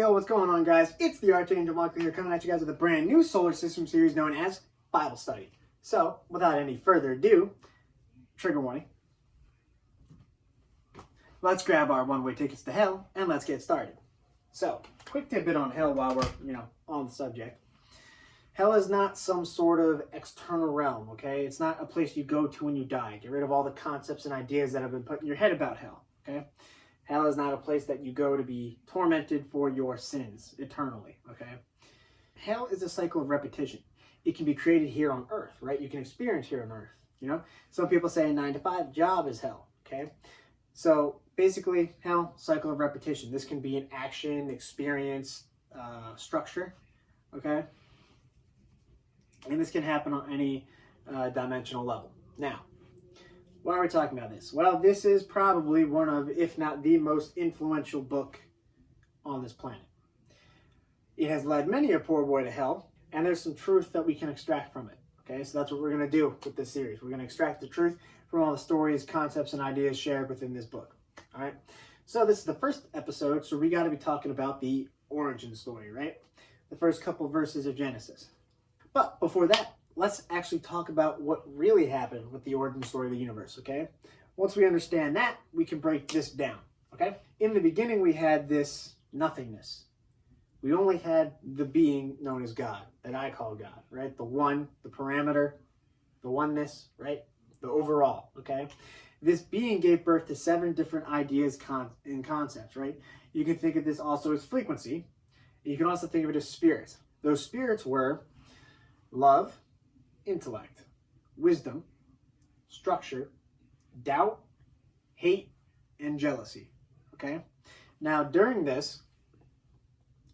Yo, what's going on, guys? It's the Archangel Michael here, coming at you guys with a brand new solar system series known as Bible Study. So, without any further ado, trigger warning. Let's grab our one-way tickets to hell and let's get started. So, quick tidbit on hell while we're, on the subject. Hell is not some sort of external realm, okay? It's not a place you go to when you die. Get rid of all the concepts and ideas that have been put in your head about hell, okay? Hell is not a place that you go to be tormented for your sins eternally, okay? Hell is a cycle of repetition. It can be created here on earth, right? You can experience here on earth, Some people say a 9-to-5 job is hell, okay? So basically, hell, cycle of repetition. This can be an action, experience, structure, okay? And this can happen on any dimensional level. Now, why are we talking about this? Well, this is probably one of, if not the most influential book on this planet. It has led many a poor boy to hell, and there's some truth that we can extract from it. Okay, so that's what we're going to do with this series. We're going to extract the truth from all the stories, concepts, and ideas shared within this book. All right, so this is the first episode, so we got to be talking about the origin story, right? The first couple verses of Genesis. But before that, let's actually talk about what really happened with the origin story of the universe, okay? Once we understand that, we can break this down, okay? In the beginning, we had this nothingness. We only had the being known as God, that I call God, right? The one, the parameter, the oneness, right? The overall, okay? This being gave birth to 7 different ideas and concepts, right? You can think of this also as frequency. You can also think of it as spirits. Those spirits were love, intellect, wisdom, structure, doubt, hate, and jealousy, okay? Now, during this,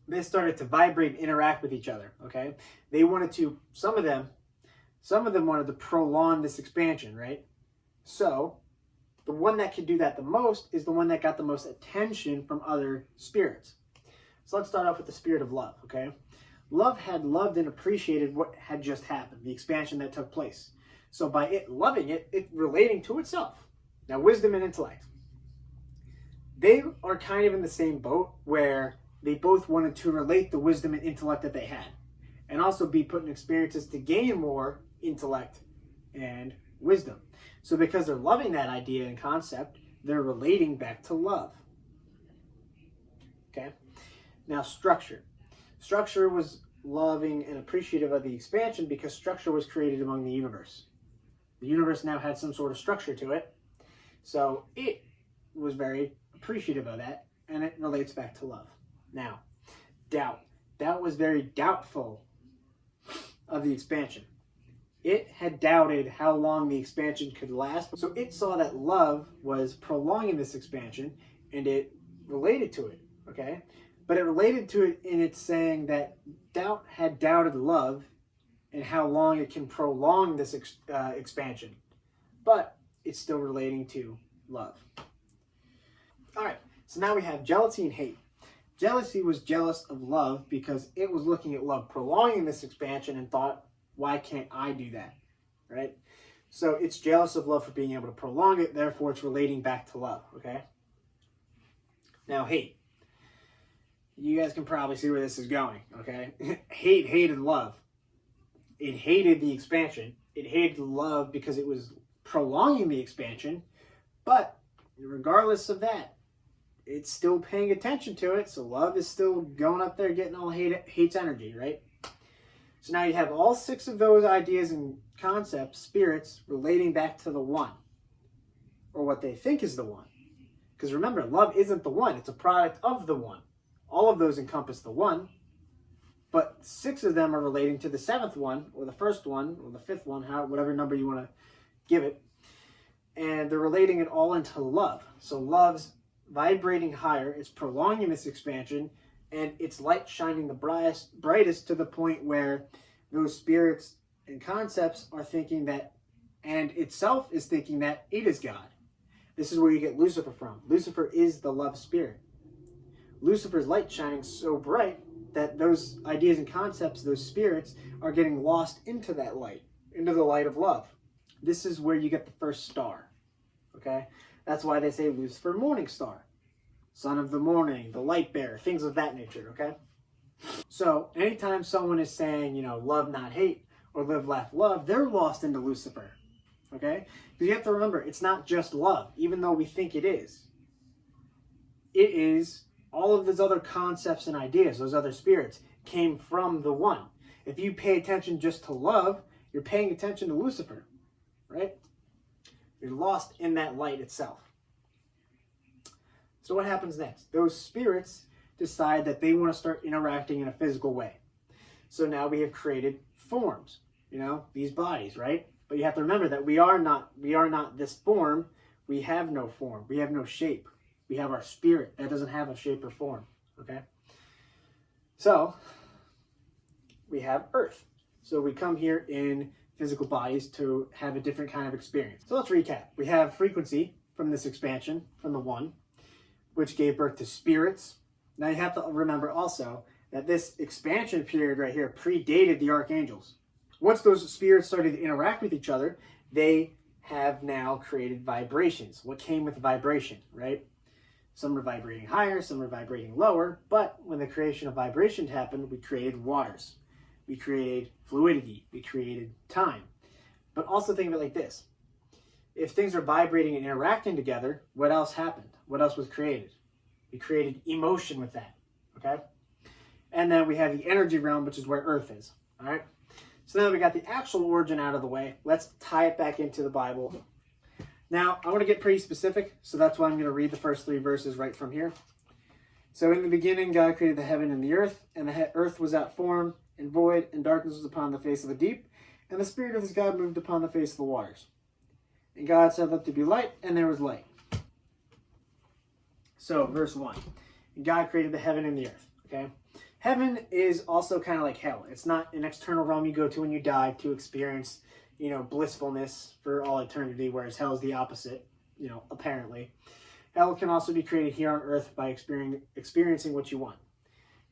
they started to vibrate and interact with each other, okay? They wanted to, some of them wanted to prolong this expansion, right? So, the one that could do that the most is the one that got the most attention from other spirits. So let's start off with the spirit of love, okay? Love had loved and appreciated what had just happened, the expansion that took place. So by it loving it, it relating to itself. Now, wisdom and intellect. They are kind of in the same boat where they both wanted to relate the wisdom and intellect that they had and also be put in experiences to gain more intellect and wisdom. So because they're loving that idea and concept, they're relating back to love. Okay? Now, structure. Structure was loving and appreciative of the expansion because structure was created among the universe. The universe now had some sort of structure to it. So it was very appreciative of that, and it relates back to love. Now, doubt. Doubt was very doubtful of the expansion. It had doubted how long the expansion could last. So it saw that love was prolonging this expansion, and it related to it, okay? But it related to it in its saying that doubt had doubted love and how long it can prolong this expansion. But it's still relating to love. All right, so now we have jealousy and hate. Jealousy was jealous of love because it was looking at love prolonging this expansion and thought, why can't I do that, right? So it's jealous of love for being able to prolong it, therefore it's relating back to love, okay? Now, hate. You guys can probably see where this is going, okay? Hate hated love. It hated the expansion. It hated love because it was prolonging the expansion. But regardless of that, it's still paying attention to it. So love is still going up there getting all hate's energy, right? So now you have all 6 of those ideas and concepts, spirits, relating back to the one. Or what they think is the one. Because remember, love isn't the one. It's a product of the one. All of those encompass the one, but 6 of them are relating to the 7th one, or the 1st one, or the 5th one, whatever number you want to give it. And they're relating it all into love. So love's vibrating higher, it's prolonging this expansion, and its light shining the brightest to the point where those spirits and concepts are thinking that, and itself is thinking that it is God. This is where you get Lucifer from. Lucifer is the love spirit. Lucifer's light shining so bright that those ideas and concepts, those spirits, are getting lost into that light, into the light of love. This is where you get the first star, okay? That's why they say Lucifer, morning star. son of the morning, the light bearer, things of that nature, okay? So anytime someone is saying, love, not hate, or live, laugh, love, they're lost into Lucifer, okay? Because you have to remember, it's not just love, even though we think it is. It is all of those other concepts and ideas, those other spirits, came from the one. If you pay attention just to love, you're paying attention to Lucifer, right? You're lost in that light itself. So what happens next? Those spirits decide that they want to start interacting in a physical way. So now we have created forms, these bodies, right? But you have to remember that we are not this form. We have no form. We have no shape. We have our spirit that doesn't have a shape or form, okay? So we have Earth. So we come here in physical bodies to have a different kind of experience. So let's recap. We have frequency from this expansion, from the one, which gave birth to spirits. Now you have to remember also that this expansion period right here predated the archangels. Once those spirits started to interact with each other, they have now created vibrations. What came with vibration, right? Some are vibrating higher, some are vibrating lower, but when the creation of vibration happened, we created waters. We created fluidity. We created time. But also think of it like this. If things are vibrating and interacting together, what else happened? What else was created? We created emotion with that, okay? And then we have the energy realm, which is where Earth is, all right? So now that we got the actual origin out of the way, let's tie it back into the Bible. Now, I want to get pretty specific, so that's why I'm going to read the first 3 verses right from here. So in the beginning, God created the heaven and the earth, and the earth was without form and void, and darkness was upon the face of the deep, and the Spirit of his God moved upon the face of the waters. And God said, let there be light, and there was light. So, verse 1. And God created the heaven and the earth, okay? Heaven is also kind of like hell. It's not an external realm you go to when you die to experience, blissfulness for all eternity, whereas hell is the opposite, apparently. Hell can also be created here on earth by experiencing what you want.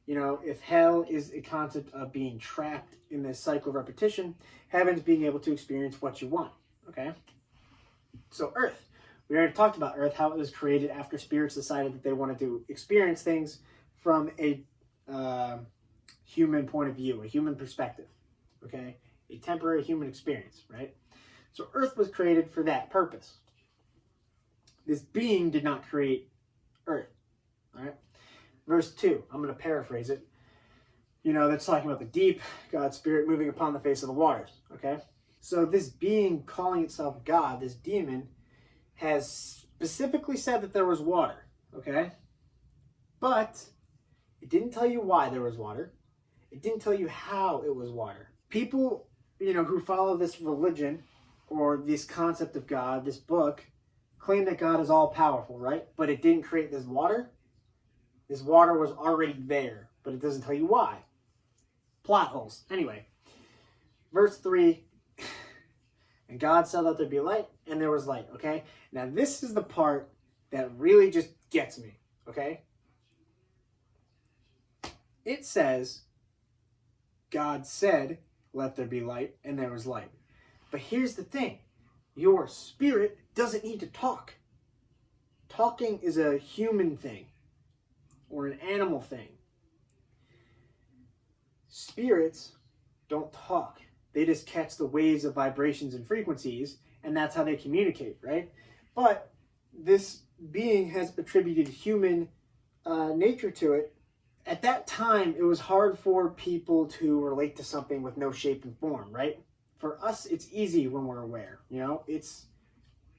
If hell is a concept of being trapped in this cycle of repetition, heaven's being able to experience what you want, okay? So earth. We already talked about earth, how it was created after spirits decided that they wanted to experience things from a human point of view, a human perspective, okay? A temporary human experience, right? So earth was created for that purpose. This being did not create earth, all right? Verse 2, I'm going to paraphrase it. That's talking about the deep, God's Spirit moving upon the face of the waters, okay? So this being calling itself God, this demon, has specifically said that there was water, okay? But it didn't tell you why there was water. It didn't tell you how it was water. People, who follow this religion or this concept of God, this book, claim that God is all powerful, right? But it didn't create this water. This water was already there, but it doesn't tell you why. Plot holes. Anyway, verse 3, and God said, let there be light, and there was light, okay? Now, this is the part that really just gets me, okay? It says, God said, let there be light, and there was light. But here's the thing. Your spirit doesn't need to talk. Talking is a human thing or an animal thing. Spirits don't talk. They just catch the waves of vibrations and frequencies, and that's how they communicate, right? But this being has attributed human nature to it. At that time, it was hard for people to relate to something with no shape and form, right? For us, it's easy when we're aware,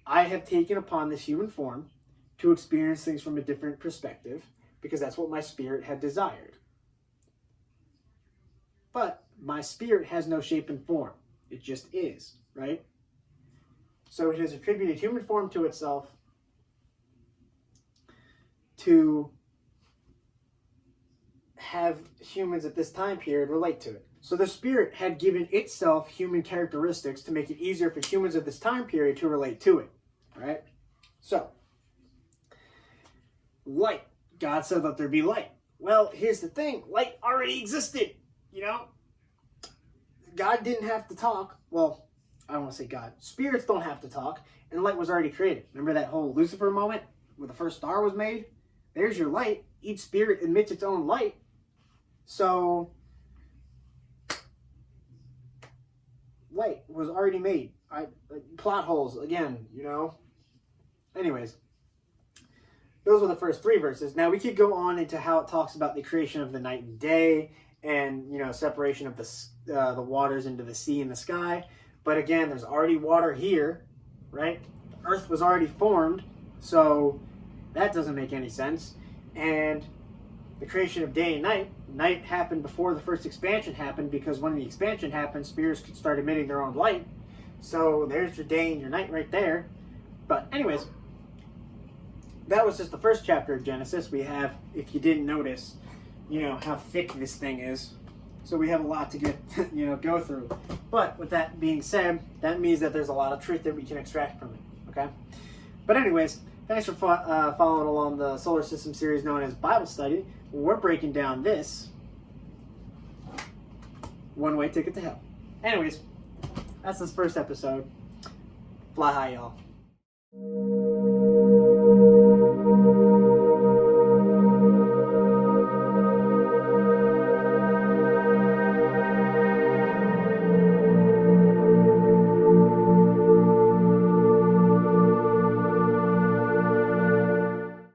I have taken upon this human form to experience things from a different perspective because that's what my spirit had desired. But my spirit has no shape and form. It just is, right? So it has attributed human form to itself to have humans at this time period relate to it. So the spirit had given itself human characteristics to make it easier for humans at this time period to relate to it, right? So, light. God said, let there be light. Well, here's the thing. Light already existed, God didn't have to talk. Well, I don't want to say God. Spirits don't have to talk, and light was already created. Remember that whole Lucifer moment where the first star was made? there's your light. Each spirit emits its own light. So light was already made. Plot holes again, you know. Anyways, those were the first 3 verses. Now we could go on into how it talks about the creation of the night and day, and you know, separation of the waters into the sea and the sky. But again, there's already water here, right? The earth was already formed, so that doesn't make any sense. And the creation of day and night happened before the first expansion happened, because when the expansion happened, spirits could start emitting their own light. So there's your day and your night right there. But anyways, that was just the first chapter of Genesis. We have, if you didn't notice, you know, how thick this thing is. So we have a lot to get, you know, go through. But with that being said, that means that there's a lot of truth that we can extract from it, okay? But anyways, thanks for following along the solar system series known as Bible Study. We're breaking down this one-way ticket to hell. Anyways, that's this first episode. Fly high, y'all.